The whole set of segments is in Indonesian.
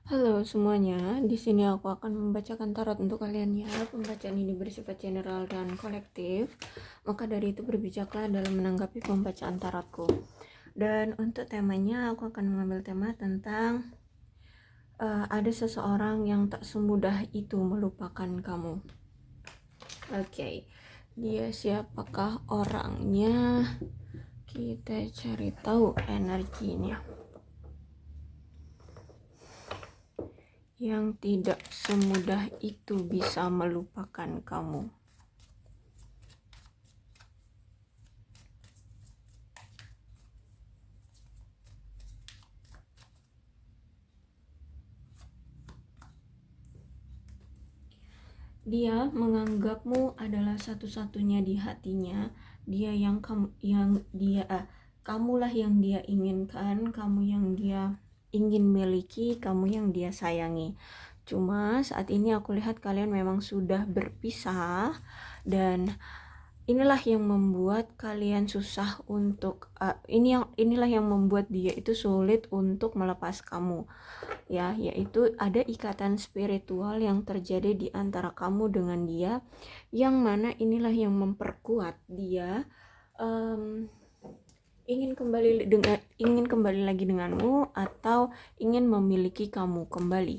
Halo semuanya, di sini aku akan membacakan tarot untuk kalian ya. Pembacaan ini bersifat general dan kolektif, maka dari itu berbijaklah dalam menanggapi pembacaan tarotku. Dan untuk temanya aku akan mengambil tema tentang ada seseorang yang tak semudah itu melupakan kamu. Oke, dia siapakah orangnya? Kita cari tahu energinya. Yang tidak semudah itu bisa melupakan kamu. Dia menganggapmu adalah satu-satunya di hatinya. Dia yang kamulah yang dia inginkan, kamu yang dia ingin miliki, kamu yang dia sayangi. Cuma saat ini aku lihat kalian memang sudah berpisah, dan inilah yang membuat kalian susah untuk inilah yang membuat dia itu sulit untuk melepas kamu ya, yaitu ada ikatan spiritual yang terjadi di antara kamu dengan dia, yang mana inilah yang memperkuat dia ingin kembali lagi denganmu atau ingin memiliki kamu kembali,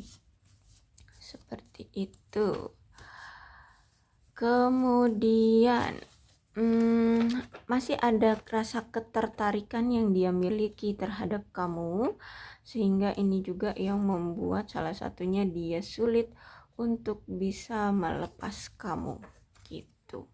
seperti itu. Kemudian masih ada rasa ketertarikan yang dia miliki terhadap kamu, sehingga ini juga yang membuat salah satunya dia sulit untuk bisa melepas kamu gitu.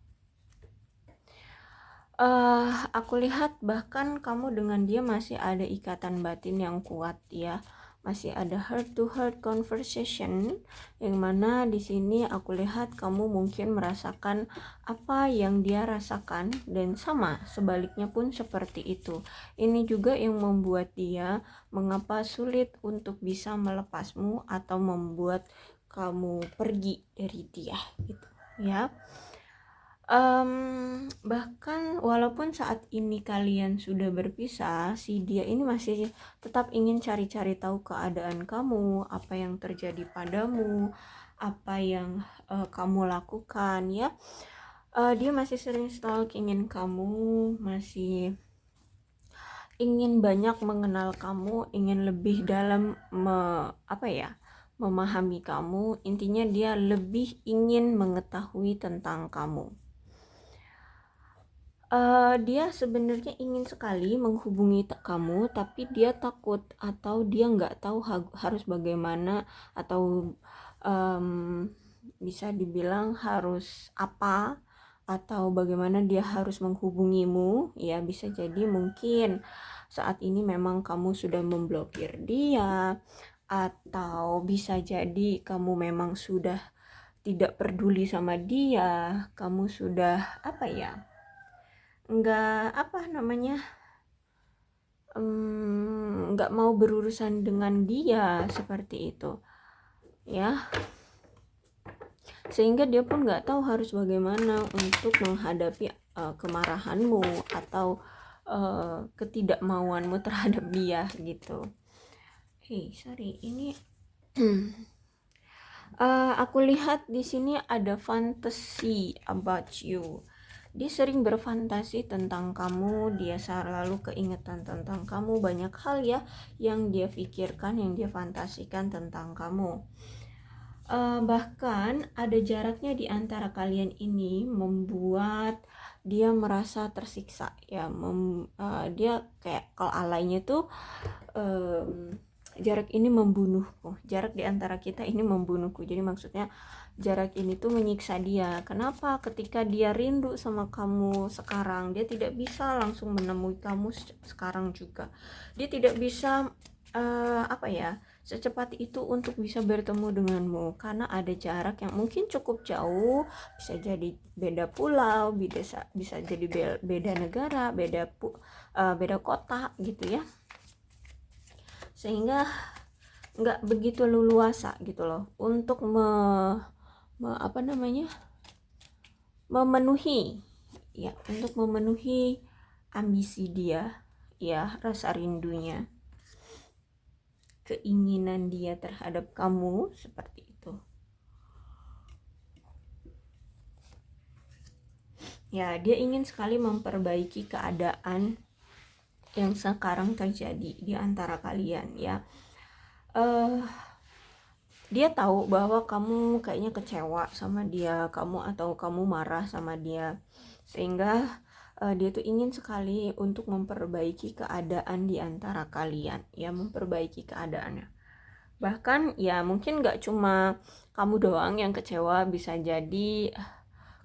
Aku lihat bahkan kamu dengan dia masih ada ikatan batin yang kuat ya, masih ada heart to heart conversation, yang mana di sini aku lihat kamu mungkin merasakan apa yang dia rasakan, dan sama sebaliknya pun seperti itu. Ini juga yang membuat dia mengapa sulit untuk bisa melepasmu atau membuat kamu pergi dari dia gitu ya. Bahkan walaupun saat ini kalian sudah berpisah, si dia ini masih tetap ingin cari-cari tahu keadaan kamu, apa yang terjadi padamu, apa yang kamu lakukan ya. Dia masih sering stalkingin kamu, masih ingin banyak mengenal kamu, ingin lebih dalam memahami kamu. Intinya dia lebih ingin mengetahui tentang kamu. Dia sebenarnya ingin sekali menghubungi kamu, tapi dia takut atau dia nggak tahu harus bagaimana, atau bisa dibilang harus apa, atau bagaimana dia harus menghubungimu ya. Bisa jadi mungkin saat ini memang kamu sudah memblokir dia, atau bisa jadi kamu memang sudah tidak peduli sama dia, kamu sudah nggak mau berurusan dengan dia, seperti itu ya, sehingga dia pun nggak tahu harus bagaimana untuk menghadapi kemarahanmu atau ketidakmauanmu terhadap dia gitu. Aku lihat di sini ada fantasy about you. Dia sering berfantasi tentang kamu, dia selalu keingetan tentang kamu, banyak hal ya yang dia pikirkan, yang dia fantasikan tentang kamu. Bahkan ada jaraknya di antara kalian ini membuat dia merasa tersiksa ya. Dia kayak kalau alainya tuh jarak ini membunuhku, jarak di antara kita ini membunuhku. Jadi maksudnya jarak ini tuh menyiksa dia. Kenapa? Ketika dia rindu sama kamu sekarang, dia tidak bisa langsung menemui kamu sekarang juga. Dia tidak bisa secepat itu untuk bisa bertemu denganmu, karena ada jarak yang mungkin cukup jauh, bisa jadi beda pulau, bisa jadi beda negara, beda kota gitu ya, sehingga nggak begitu leluasa gitu loh untuk memenuhi ambisi dia ya, rasa rindunya. keinginan dia terhadap kamu seperti itu. Ya, dia ingin sekali memperbaiki keadaan yang sekarang terjadi di antara kalian ya. Dia tahu bahwa kamu kayaknya kecewa sama dia, atau kamu marah sama dia, sehingga dia tuh ingin sekali untuk memperbaiki keadaan di antara kalian ya, memperbaiki keadaannya. Bahkan ya mungkin gak cuma kamu doang yang kecewa, bisa jadi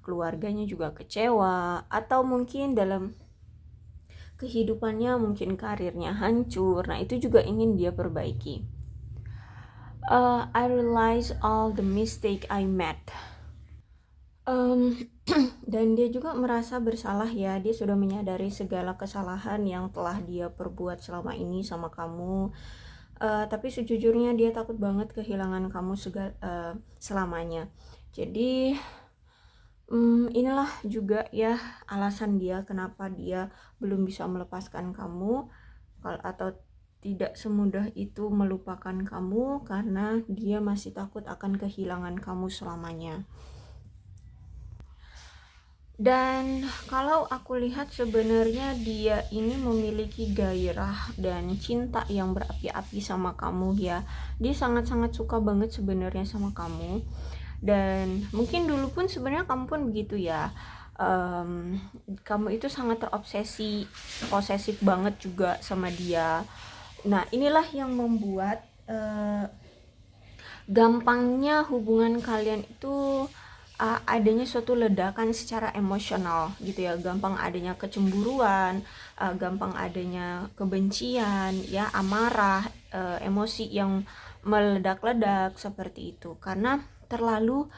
keluarganya juga kecewa, atau mungkin dalam kehidupannya mungkin karirnya hancur. Nah itu juga ingin dia perbaiki. I realize all the mistake I made. Dan dia juga merasa bersalah ya. Dia sudah menyadari segala kesalahan yang telah dia perbuat selama ini sama kamu. Tapi sejujurnya dia takut banget kehilangan kamu selamanya. Jadi inilah juga ya alasan dia kenapa dia belum bisa melepaskan kamu, atau tidak semudah itu melupakan kamu, karena dia masih takut akan kehilangan kamu selamanya. Dan kalau aku lihat sebenarnya dia ini memiliki gairah dan cinta yang berapi-api sama kamu ya. Dia sangat-sangat suka banget sebenarnya sama kamu. Dan mungkin dulu pun sebenarnya kamu pun begitu ya. Kamu itu sangat terobsesi, posesif banget juga sama dia. Nah inilah yang membuat gampangnya hubungan kalian itu adanya suatu ledakan secara emosional gitu ya, gampang adanya kecemburuan, gampang adanya kebencian ya, amarah, emosi yang meledak-ledak seperti itu, karena terlalu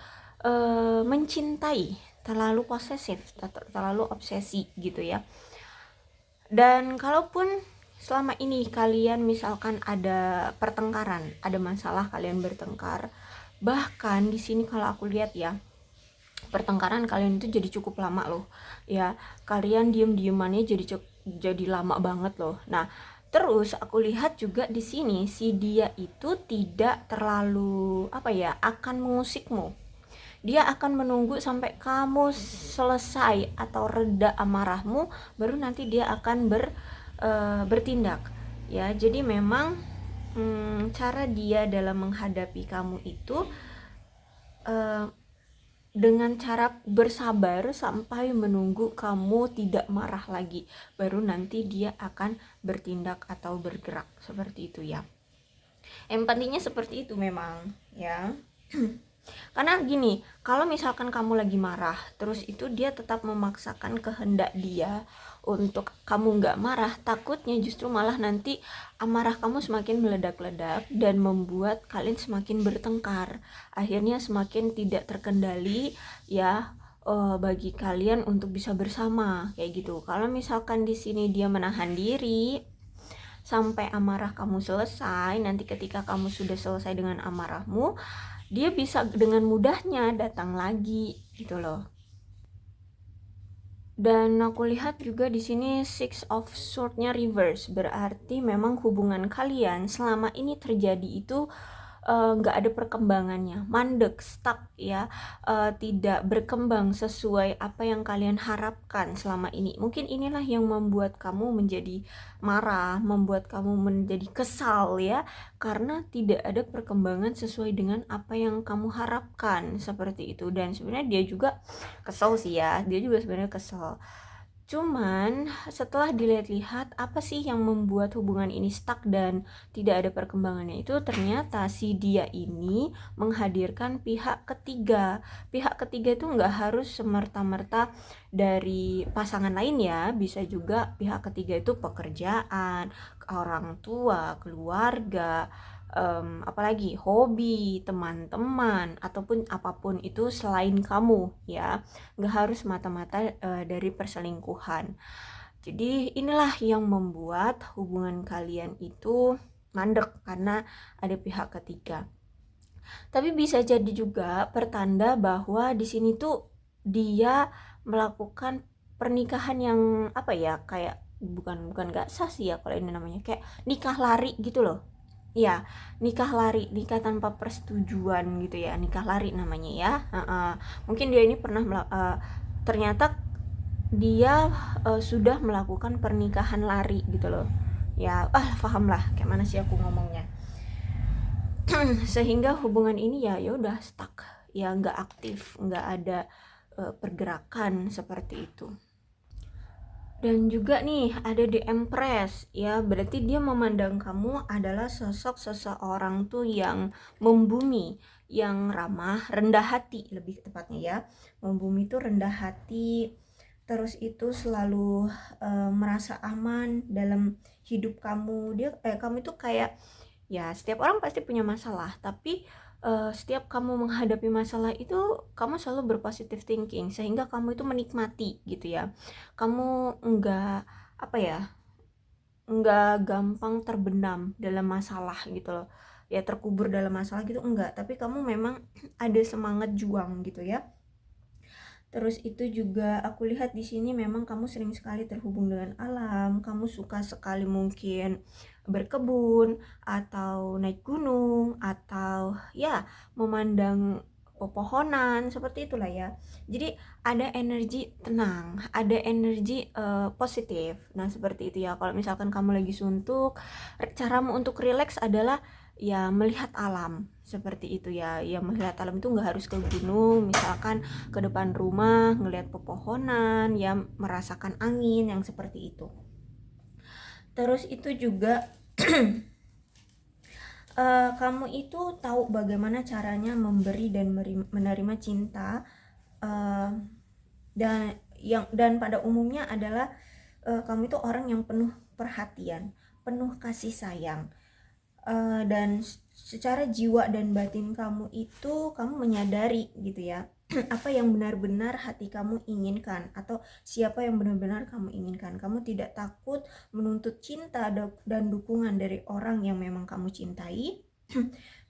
mencintai, terlalu posesif, terlalu obsesi gitu ya. Dan kalaupun selama ini kalian misalkan ada pertengkaran, ada masalah, kalian bertengkar, bahkan di sini kalau aku lihat ya, pertengkaran kalian itu jadi cukup lama loh ya, kalian diem-diemannya jadi lama banget loh. Nah terus aku lihat juga di sini si dia itu tidak terlalu akan mengusikmu. Dia akan menunggu sampai kamu selesai atau reda amarahmu, baru nanti dia akan bertindak ya. Jadi memang cara dia dalam menghadapi kamu itu dengan cara bersabar sampai menunggu kamu tidak marah lagi, baru nanti dia akan bertindak atau bergerak seperti itu ya. Empatinya seperti itu memang ya. Karena gini, kalau misalkan kamu lagi marah, terus itu dia tetap memaksakan kehendak dia untuk kamu nggak marah, takutnya justru malah nanti amarah kamu semakin meledak-ledak dan membuat kalian semakin bertengkar. Akhirnya semakin tidak terkendali ya, bagi kalian untuk bisa bersama kayak gitu. Kalau misalkan di sini dia menahan diri sampai amarah kamu selesai, nanti ketika kamu sudah selesai dengan amarahmu, dia bisa dengan mudahnya datang lagi gitu loh. Dan aku lihat juga di sini Six of Swords-nya reverse, berarti memang hubungan kalian selama ini terjadi itu nggak ada perkembangannya, mandek, stuck ya, tidak berkembang sesuai apa yang kalian harapkan selama ini. Mungkin inilah yang membuat kamu menjadi marah, membuat kamu menjadi kesal ya, karena tidak ada perkembangan sesuai dengan apa yang kamu harapkan seperti itu. Dan sebenarnya dia juga kesel sih ya, dia juga sebenarnya kesel. Cuman setelah dilihat-lihat apa sih yang membuat hubungan ini stuck dan tidak ada perkembangannya, itu ternyata si dia ini menghadirkan pihak ketiga. Pihak ketiga itu nggak harus semerta-merta dari pasangan lain ya, bisa juga pihak ketiga itu pekerjaan, orang tua, keluarga, apalagi hobi, teman-teman, ataupun apapun itu selain kamu ya, nggak harus mata-mata dari perselingkuhan. Jadi inilah yang membuat hubungan kalian itu mandek karena ada pihak ketiga. Tapi bisa jadi juga pertanda bahwa di sini tuh dia melakukan pernikahan yang kayak bukan gak sah sih ya kalau ini namanya, kayak nikah lari gitu loh. ya, nikah lari, nikah tanpa persetujuan gitu ya, nikah lari namanya ya. Mungkin dia ini pernah ternyata dia sudah melakukan pernikahan lari gitu loh ya. Paham lah kayak mana sih aku ngomongnya. Sehingga hubungan ini ya udah stuck ya, nggak aktif, nggak ada pergerakan seperti itu. Dan juga nih ada di Empress ya, berarti dia memandang kamu adalah sosok seseorang tuh yang membumi, yang ramah, rendah hati lebih tepatnya ya. Membumi tuh rendah hati, terus itu selalu merasa aman dalam hidup kamu. Kamu itu kayak ya, setiap orang pasti punya masalah, tapi setiap kamu menghadapi masalah itu kamu selalu berpositive thinking, sehingga kamu itu menikmati gitu ya. Kamu enggak gampang terbenam dalam masalah gitu loh ya, terkubur dalam masalah gitu enggak, tapi kamu memang ada semangat juang gitu ya. Terus itu juga aku lihat di sini memang kamu sering sekali terhubung dengan alam, kamu suka sekali mungkin berkebun atau naik gunung atau ya memandang pepohonan seperti itulah ya. Jadi ada energi tenang, ada energi positif. Nah, seperti itu ya. Kalau misalkan kamu lagi suntuk, caramu untuk rileks adalah ya melihat alam seperti itu ya. Ya melihat alam itu nggak harus ke gunung, misalkan ke depan rumah ngelihat pepohonan ya, merasakan angin yang seperti itu. Terus itu juga kamu itu tahu bagaimana caranya memberi dan menerima cinta, dan pada umumnya adalah kamu itu orang yang penuh perhatian, penuh kasih sayang. Dan secara jiwa dan batin kamu itu kamu menyadari gitu ya apa yang benar-benar hati kamu inginkan atau siapa yang benar-benar kamu inginkan. Kamu tidak takut menuntut cinta dan dukungan dari orang yang memang kamu cintai.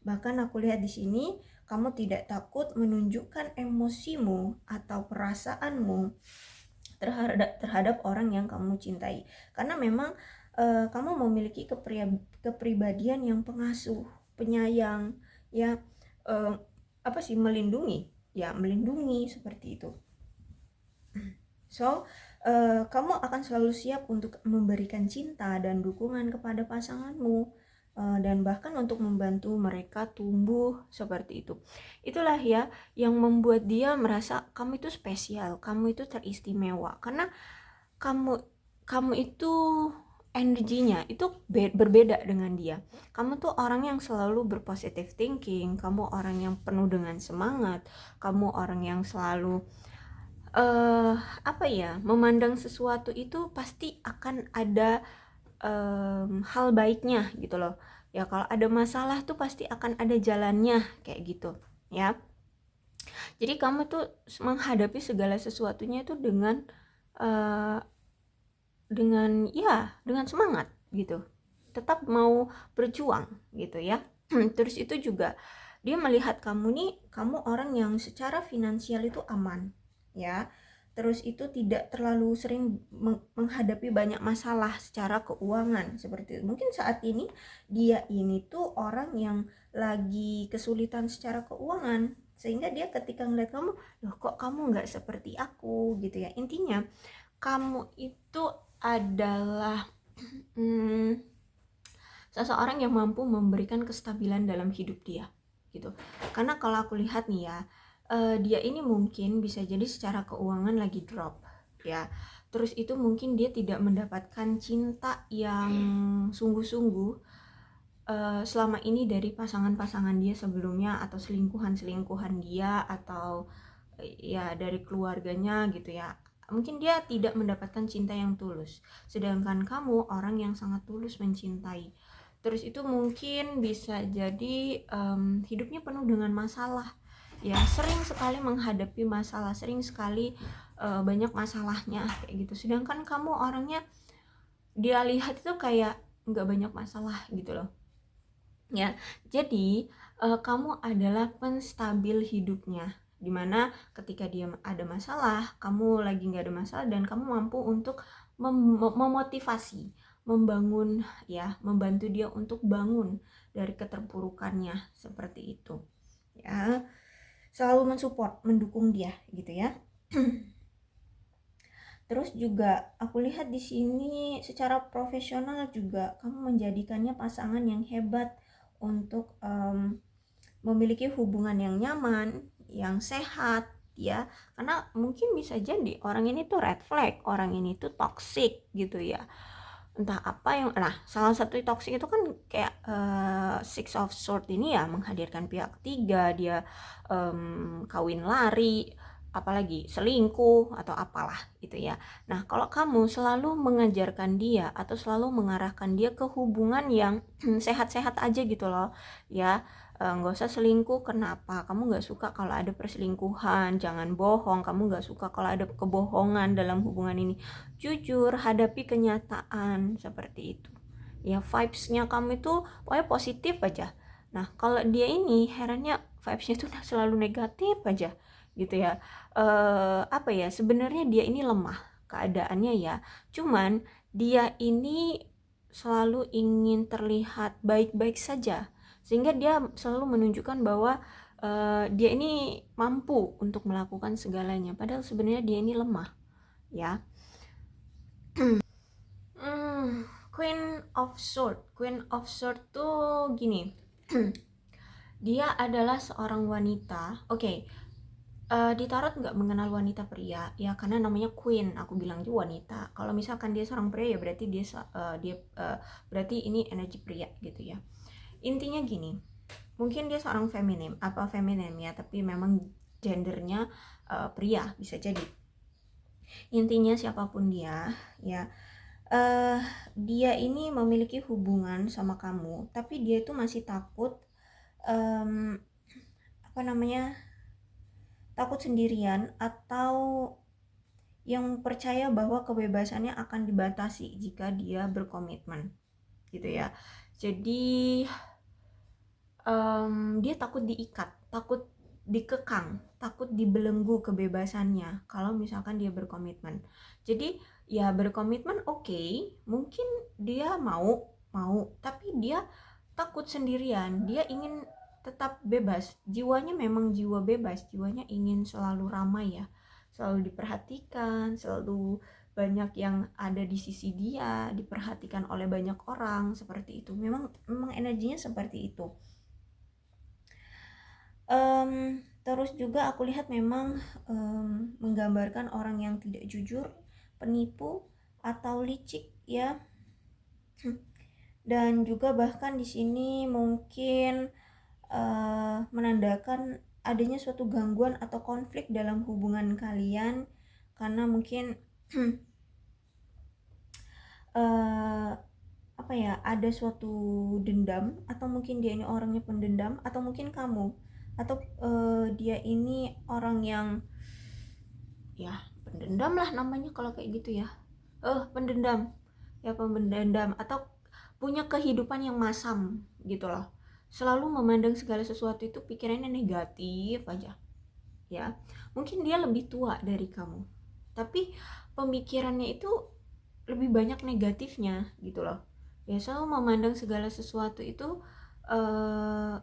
Bahkan aku lihat di sini kamu tidak takut menunjukkan emosimu atau perasaanmu terhadap orang yang kamu cintai, karena memang kamu memiliki kepribadian yang pengasuh, penyayang ya, melindungi seperti itu. So kamu akan selalu siap untuk memberikan cinta dan dukungan kepada pasanganmu, dan bahkan untuk membantu mereka tumbuh seperti itu. Itulah ya yang membuat dia merasa kamu itu spesial, kamu itu teristimewa, karena kamu itu energinya itu berbeda dengan dia. Kamu tuh orang yang selalu berpositive thinking, kamu orang yang penuh dengan semangat, kamu orang yang selalu memandang sesuatu itu pasti akan ada hal baiknya gitu loh ya. Kalau ada masalah tuh pasti akan ada jalannya kayak gitu ya. Jadi kamu tuh menghadapi segala sesuatunya itu dengan semangat gitu, tetap mau berjuang gitu ya. Terus itu juga dia melihat kamu nih, kamu orang yang secara finansial itu aman ya. Terus itu tidak terlalu sering menghadapi banyak masalah secara keuangan seperti itu. Mungkin saat ini dia ini tuh orang yang lagi kesulitan secara keuangan, sehingga dia ketika ngeliat kamu, loh kok kamu nggak seperti aku gitu ya. Intinya kamu itu adalah seseorang yang mampu memberikan kestabilan dalam hidup dia gitu. Karena kalau aku lihat nih ya, dia ini mungkin bisa jadi secara keuangan lagi drop ya. Terus itu mungkin dia tidak mendapatkan cinta yang sungguh-sungguh selama ini dari pasangan-pasangan dia sebelumnya, atau selingkuhan dia, atau ya dari keluarganya gitu ya. Mungkin dia tidak mendapatkan cinta yang tulus, sedangkan kamu orang yang sangat tulus mencintai. Terus itu mungkin bisa jadi hidupnya penuh dengan masalah ya, sering sekali menghadapi masalah, sering sekali banyak masalahnya kayak gitu. Sedangkan kamu orangnya dia lihat itu kayak nggak banyak masalah gitu loh ya. Jadi kamu adalah penstabil hidupnya, dimana ketika dia ada masalah, kamu lagi nggak ada masalah, dan kamu mampu untuk memotivasi, membangun ya, membantu dia untuk bangun dari keterpurukannya seperti itu. Ya, selalu mensupport, mendukung dia gitu ya. Terus juga aku lihat di sini secara profesional juga kamu menjadikannya pasangan yang hebat untuk memiliki hubungan yang nyaman, yang sehat ya. Karena mungkin bisa jadi orang ini tuh red flag, orang ini tuh toxic gitu ya. Entah apa yang, nah salah satu toxic itu kan kayak Six of Swords ini ya, menghadirkan pihak ketiga, dia kawin lari, apalagi selingkuh atau apalah gitu ya. Nah kalau kamu selalu mengajarkan dia atau selalu mengarahkan dia ke hubungan yang sehat-sehat aja gitu loh ya, nggak usah selingkuh. Kenapa? Kamu nggak suka kalau ada perselingkuhan, jangan bohong. Kamu nggak suka kalau ada kebohongan dalam hubungan ini. Jujur, hadapi kenyataan seperti itu ya. Vibesnya kamu itu pokoknya positif aja. Nah kalau dia ini herannya vibesnya tuh selalu negatif aja gitu ya. Apa ya, sebenarnya dia ini lemah keadaannya ya, cuman dia ini selalu ingin terlihat baik-baik saja, sehingga dia selalu menunjukkan bahwa dia ini mampu untuk melakukan segalanya, padahal sebenarnya dia ini lemah ya. Queen of Sword tuh gini. Dia adalah seorang wanita. Oke, di tarot nggak mengenal wanita pria ya, karena namanya queen, aku bilang juga wanita. Kalau misalkan dia seorang pria ya berarti berarti ini energi pria gitu ya. Intinya gini, mungkin dia seorang feminim ya, tapi memang gendernya pria, bisa jadi. Intinya siapapun dia ya, dia ini memiliki hubungan sama kamu, tapi dia itu masih takut, takut sendirian, atau yang percaya bahwa kebebasannya akan dibatasi jika dia berkomitmen gitu ya. Jadi dia takut diikat, takut dikekang, takut dibelenggu kebebasannya kalau misalkan dia berkomitmen. Jadi ya berkomitmen oke, mungkin dia mau, tapi dia takut sendirian. Dia ingin tetap bebas, jiwanya memang jiwa bebas, jiwanya ingin selalu ramai ya, selalu diperhatikan, selalu banyak yang ada di sisi dia, diperhatikan oleh banyak orang, seperti itu. Memang energinya seperti itu. Terus juga aku lihat memang menggambarkan orang yang tidak jujur, penipu atau licik ya. Dan juga bahkan di sini mungkin menandakan adanya suatu gangguan atau konflik dalam hubungan kalian, karena mungkin ada suatu dendam, atau mungkin dia ini orangnya pendendam, atau mungkin kamu, atau dia ini orang yang ya pendendam lah namanya kalau kayak gitu ya. Pendendam ya, pendendam atau punya kehidupan yang masam gitu loh, selalu memandang segala sesuatu itu pikirannya negatif aja ya. Mungkin dia lebih tua dari kamu, tapi pemikirannya itu lebih banyak negatifnya gitu loh ya. Selalu memandang segala sesuatu itu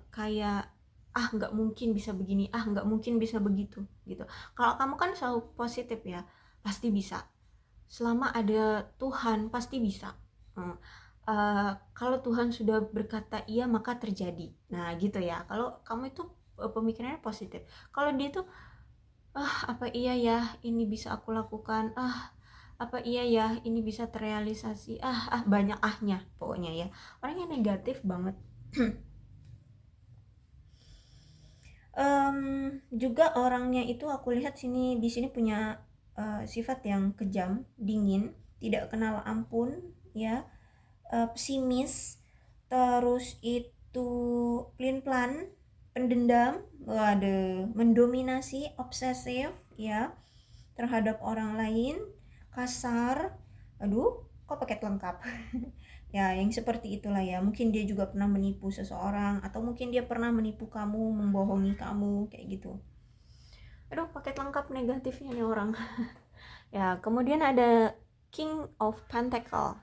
kayak nggak mungkin bisa begini, nggak mungkin bisa begitu gitu. Kalau kamu kan selalu positif ya, pasti bisa, selama ada Tuhan pasti bisa. Kalau Tuhan sudah berkata iya maka terjadi, nah gitu ya. Kalau kamu itu pemikirannya positif. Kalau dia tuh apa iya ya ini bisa aku lakukan, apa iya ya ini bisa terrealisasi, banyak ahnya pokoknya ya, orangnya negatif banget. Juga orangnya itu aku lihat di sini punya sifat yang kejam, dingin, tidak kenal ampun ya, pesimis, terus itu pelin-pelan, pendendam, mendominasi, obsesif ya terhadap orang lain, kasar, kok paket lengkap. Ya yang seperti itulah ya. Mungkin dia juga pernah menipu seseorang, atau mungkin dia pernah menipu kamu, membohongi kamu kayak gitu. Paket lengkap negatifnya nih orang. Ya kemudian ada King of Pentacle.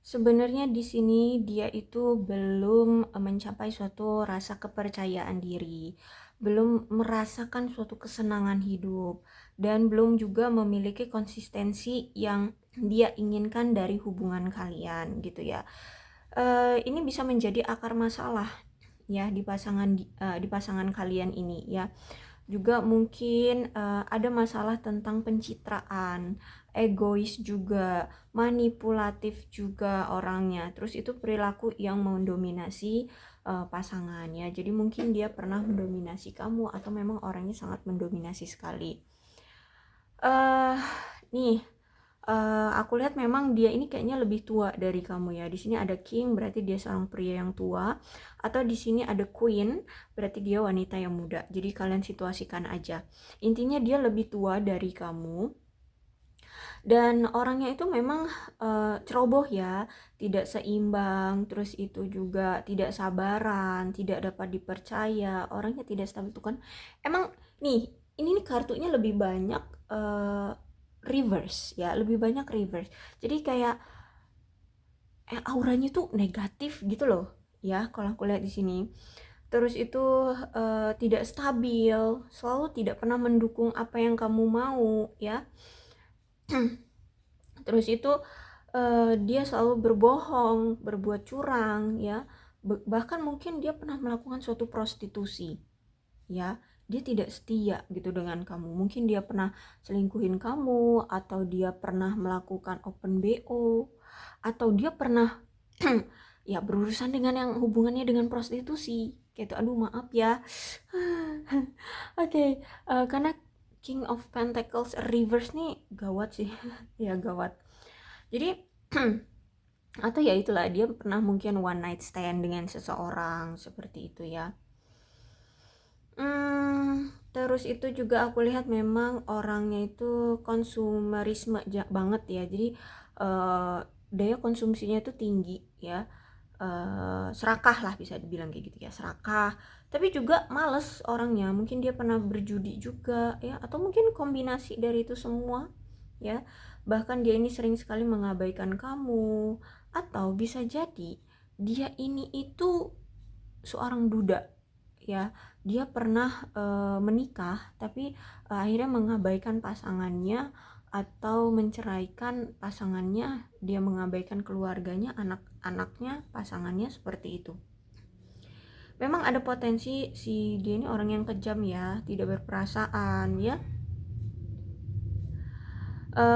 Sebenarnya di sini dia itu belum mencapai suatu rasa kepercayaan diri, belum merasakan suatu kesenangan hidup, dan belum juga memiliki konsistensi yang dia inginkan dari hubungan kalian gitu ya. Ini bisa menjadi akar masalah ya di pasangan kalian ini ya. Juga mungkin ada masalah tentang pencitraan, egois juga, manipulatif juga orangnya. Terus itu perilaku yang mendominasi pasangan ya. Jadi mungkin dia pernah mendominasi kamu atau memang orangnya sangat mendominasi sekali. eh Nih, aku lihat memang dia ini kayaknya lebih tua dari kamu ya. Di sini ada king, berarti dia seorang pria yang tua. Atau di sini ada queen, berarti dia wanita yang muda. Jadi kalian situasikan aja. Intinya dia lebih tua dari kamu. Dan orangnya itu memang ceroboh ya, tidak seimbang, terus itu juga tidak sabaran, tidak dapat dipercaya, orangnya tidak stabil tuh kan. Emang nih, ini nih kartunya lebih banyak reverse ya, lebih banyak reverse. Jadi kayak auranya tuh negatif gitu loh ya, kalau aku lihat di sini. Terus itu tidak stabil, selalu tidak pernah mendukung apa yang kamu mau ya. Terus itu dia selalu berbohong, berbuat curang ya. Bahkan mungkin dia pernah melakukan suatu prostitusi ya. Dia tidak setia gitu dengan kamu. Mungkin dia pernah selingkuhin kamu, atau dia pernah melakukan open BO, atau dia pernah ya berurusan dengan yang hubungannya dengan prostitusi gitu. Aduh maaf ya. Oke, karena King of Pentacles reverse nih gawat sih. Ya gawat. Jadi atau ya itulah, dia pernah mungkin one night stand dengan seseorang seperti itu ya. Terus itu juga aku lihat memang orangnya itu konsumerisme banget ya. Jadi daya konsumsinya itu tinggi ya. Serakah lah bisa dibilang kayak gitu ya, serakah. Tapi juga males orangnya. Mungkin dia pernah berjudi juga ya, atau mungkin kombinasi dari itu semua ya. Bahkan dia ini sering sekali mengabaikan kamu, atau bisa jadi dia ini itu seorang duda ya. Dia pernah menikah tapi akhirnya mengabaikan pasangannya atau menceraikan pasangannya, dia mengabaikan keluarganya, anak-anaknya, pasangannya, seperti itu. Memang ada potensi si dia ini orang yang kejam ya, tidak berperasaan ya.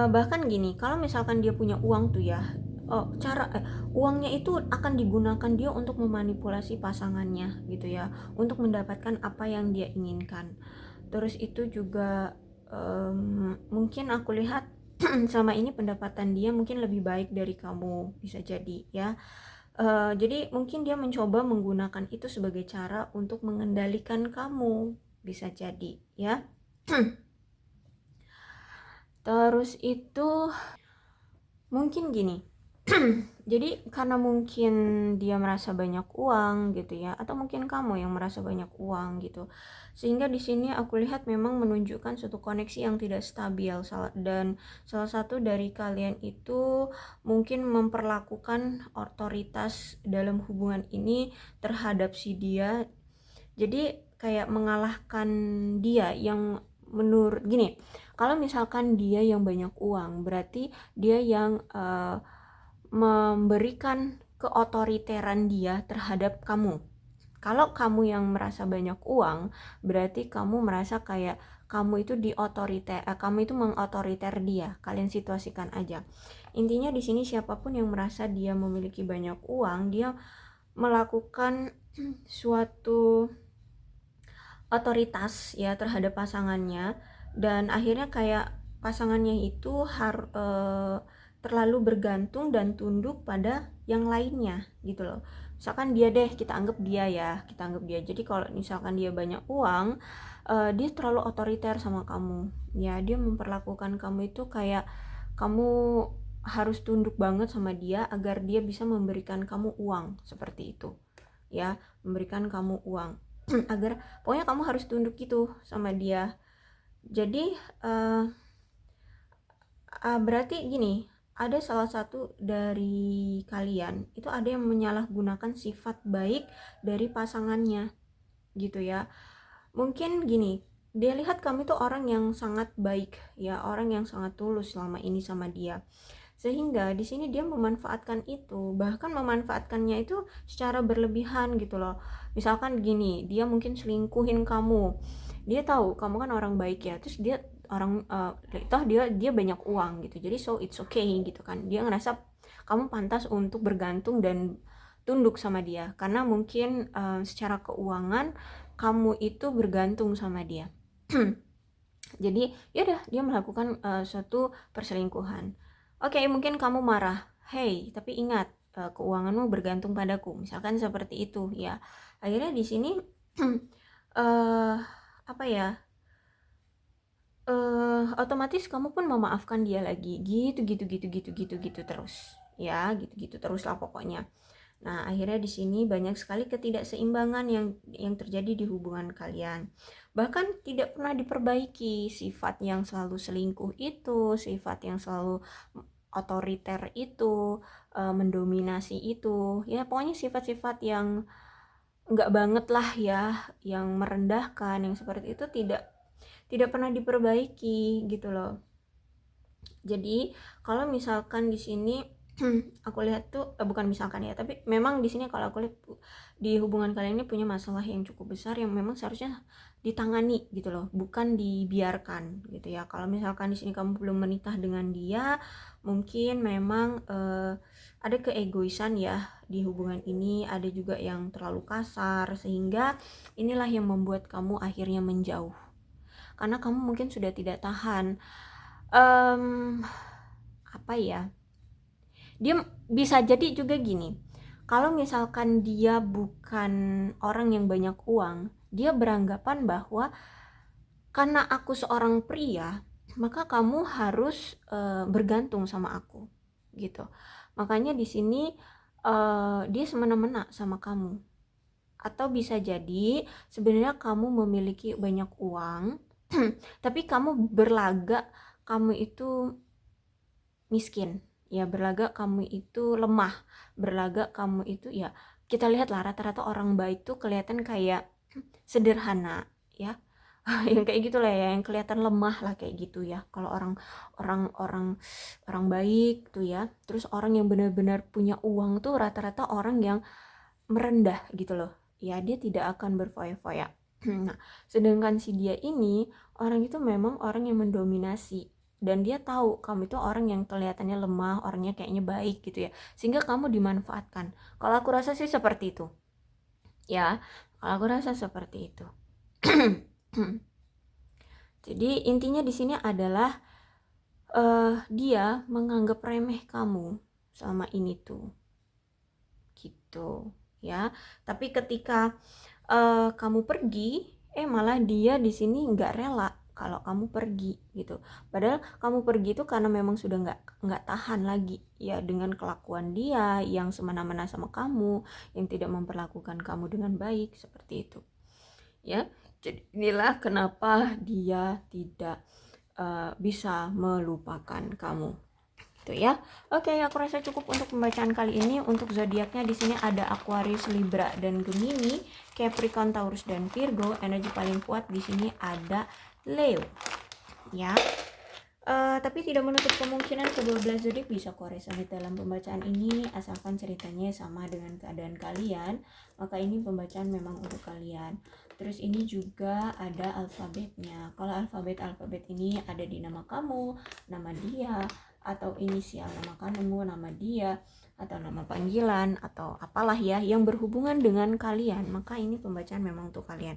Bahkan gini, kalau misalkan dia punya uang tuh ya, uangnya itu akan digunakan dia untuk memanipulasi pasangannya gitu ya, untuk mendapatkan apa yang dia inginkan. Terus itu juga mungkin aku lihat selama ini pendapatan dia mungkin lebih baik dari kamu, bisa jadi ya. Jadi mungkin dia mencoba menggunakan itu sebagai cara untuk mengendalikan kamu, bisa jadi ya. Terus itu mungkin gini. Jadi karena mungkin dia merasa banyak uang gitu ya, atau mungkin kamu yang merasa banyak uang gitu, sehingga di sini aku lihat memang menunjukkan suatu koneksi yang tidak stabil. Dan salah satu dari kalian itu mungkin memperlakukan otoritas dalam hubungan ini terhadap si dia. Jadi kayak mengalahkan dia, yang menurut gini, kalau misalkan dia yang banyak uang, berarti dia yang memberikan keotoriteran dia terhadap kamu. Kalau kamu yang merasa banyak uang, berarti kamu merasa kayak kamu itu kamu itu mengotoriter dia. Kalian situasikan aja. Intinya di sini siapapun yang merasa dia memiliki banyak uang, dia melakukan suatu otoritas ya terhadap pasangannya, dan akhirnya kayak pasangannya itu terlalu bergantung dan tunduk pada yang lainnya gitu loh. Misalkan dia deh, kita anggap dia. Jadi kalau misalkan dia banyak uang, dia terlalu otoriter sama kamu ya. Dia memperlakukan kamu itu kayak kamu harus tunduk banget sama dia agar dia bisa memberikan kamu uang, seperti itu ya, memberikan kamu uang agar pokoknya kamu harus tunduk gitu sama dia. Jadi berarti gini, ada salah satu dari kalian itu ada yang menyalahgunakan sifat baik dari pasangannya gitu ya. Mungkin gini, dia lihat kamu itu orang yang sangat baik ya, orang yang sangat tulus selama ini sama dia, sehingga di sini dia memanfaatkan itu, bahkan memanfaatkannya itu secara berlebihan gitu loh. Misalkan gini, dia mungkin selingkuhin kamu, dia tahu kamu kan orang baik ya, terus dia orang toh dia banyak uang gitu, jadi so it's okay gitu kan, dia ngerasa kamu pantas untuk bergantung dan tunduk sama dia karena mungkin secara keuangan kamu itu bergantung sama dia. Jadi yaudah dia melakukan suatu perselingkuhan. Oke, mungkin kamu marah, hey tapi ingat keuanganmu bergantung padaku, misalkan seperti itu ya. Akhirnya di sini apa ya, otomatis kamu pun memaafkan dia lagi, gitu terus ya, gitu terus lah pokoknya. Nah, akhirnya di sini banyak sekali ketidakseimbangan yang terjadi di hubungan kalian. Bahkan tidak pernah diperbaiki sifat yang selalu selingkuh itu, sifat yang selalu otoriter itu, mendominasi itu. Ya, pokoknya sifat-sifat yang enggak banget lah ya, yang merendahkan, yang seperti itu tidak pernah diperbaiki gitu loh. Jadi, kalau misalkan di sini aku lihat tuh bukan misalkan ya, tapi memang di sini kalau aku lihat di hubungan kalian ini punya masalah yang cukup besar yang memang seharusnya ditangani gitu loh, bukan dibiarkan gitu ya. Kalau misalkan di sini kamu belum menikah dengan dia, mungkin memang ada keegoisan ya di hubungan ini, ada juga yang terlalu kasar, sehingga inilah yang membuat kamu akhirnya menjauh karena kamu mungkin sudah tidak tahan. Apa ya, dia bisa jadi juga gini, kalau misalkan dia bukan orang yang banyak uang, dia beranggapan bahwa karena aku seorang pria maka kamu harus bergantung sama aku gitu. Makanya di sini dia semena-mena sama kamu. Atau bisa jadi sebenarnya kamu memiliki banyak uang tapi kamu berlagak kamu itu miskin ya, berlagak kamu itu lemah, berlagak kamu itu ya, kita lihat lah rata-rata orang baik tuh kelihatan kayak sederhana ya. Yang kayak gitu lah ya, yang kelihatan lemah lah kayak gitu ya. Kalau orang baik tuh ya, terus orang yang benar-benar punya uang tuh rata-rata orang yang merendah gitu loh ya, dia tidak akan berfoya-foya. Nah, sedangkan si dia ini orang itu memang orang yang mendominasi, dan dia tahu kamu itu orang yang kelihatannya lemah, orangnya kayaknya baik gitu ya, sehingga kamu dimanfaatkan. Kalau aku rasa sih seperti itu ya, kalau aku rasa seperti itu. Jadi intinya di sini adalah dia menganggap remeh kamu selama ini tuh gitu ya. Tapi ketika kamu pergi, malah dia di sini nggak rela kalau kamu pergi gitu. Padahal kamu pergi itu karena memang sudah nggak tahan lagi ya dengan kelakuan dia yang semena-mena sama kamu, yang tidak memperlakukan kamu dengan baik seperti itu ya. Jadi inilah kenapa dia tidak bisa melupakan kamu gitu ya. Oke, aku rasa cukup untuk pembacaan kali ini. Untuk zodiaknya di sini ada Aquarius, Libra dan Gemini, Capricorn, Taurus dan Virgo. Energi paling kuat di sini ada Leo. Ya. Tapi tidak menutup kemungkinan kedua belas zodiak bisa koresonate dalam pembacaan ini, asalkan ceritanya sama dengan keadaan kalian, maka ini pembacaan memang untuk kalian. Terus ini juga ada alfabetnya. Kalau alfabet ini ada di nama kamu, nama dia, atau inisial nama kamu, nama dia, atau nama panggilan, atau apalah ya yang berhubungan dengan kalian, maka ini pembacaan memang untuk kalian.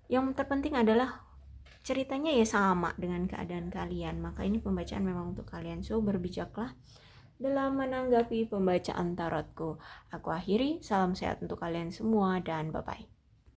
Yang terpenting adalah ceritanya ya sama dengan keadaan kalian, maka ini pembacaan memang untuk kalian. So berbijaklah dalam menanggapi pembacaan tarotku. Aku akhiri, salam sehat untuk kalian semua dan bye bye.